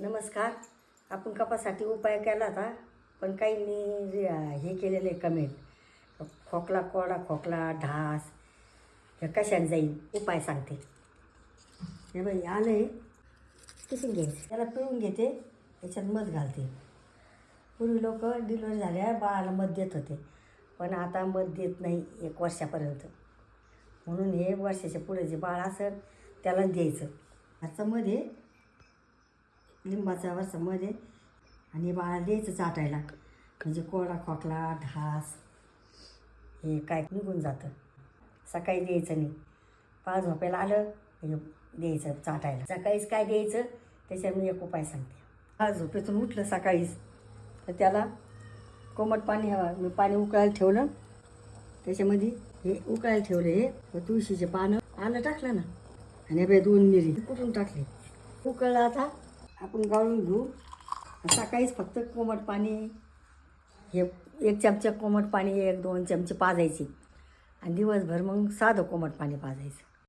नमस्कार. आपण कपासाठी उपाय केला होता, पण काहींनी हे केलेलं आहे कमेंट. खोकला, कोरडा खोकला, ढास हे कशाने जाईल उपाय सांगते. हे बाई आलं आहे, किसून घ्यायचं, त्याला पिळून घेते, त्याच्यात मध घालते. पूर्वी लोक डिलिव्हरी झाल्या बाळाला मध देत होते, पण आता मध देत नाही 1 वर्षापर्यंत. म्हणून हे वर्षाच्या पुढे जे बाळ असेल त्यालाच द्यायचं. ह्याचं मध्ये लिंबाचा वरचा मध्ये आणि बाळाला द्यायचं चाटायला, म्हणजे कोरडा खोकला, ढास हे काय निघून जातं. सकाळी द्यायचं नाही, बाळ झोपायला आलं हे द्यायचं चाटायला. सकाळीच काय द्यायचं त्याच्यावर मी एक उपाय सांगते. बाळ झोपेतून उठलं सकाळीच तर त्याला कोमट पाणी हवं. मी पाणी उकळायला ठेवलं, त्याच्यामध्ये हे उकळायला ठेवलं, हे तुळशीचे पानं, आलं टाकलं ना, आणि हे 2 मिरी कुटून टाकली. उकळलं, आता आपण गाळून घेऊ. सकाळीच फक्त कोमट पाणी, हे 1 चमचा कोमट पाणी 1-2 चमचे पाजायचे, आणि दिवसभर मग साधं कोमट पाणी पाजायचं.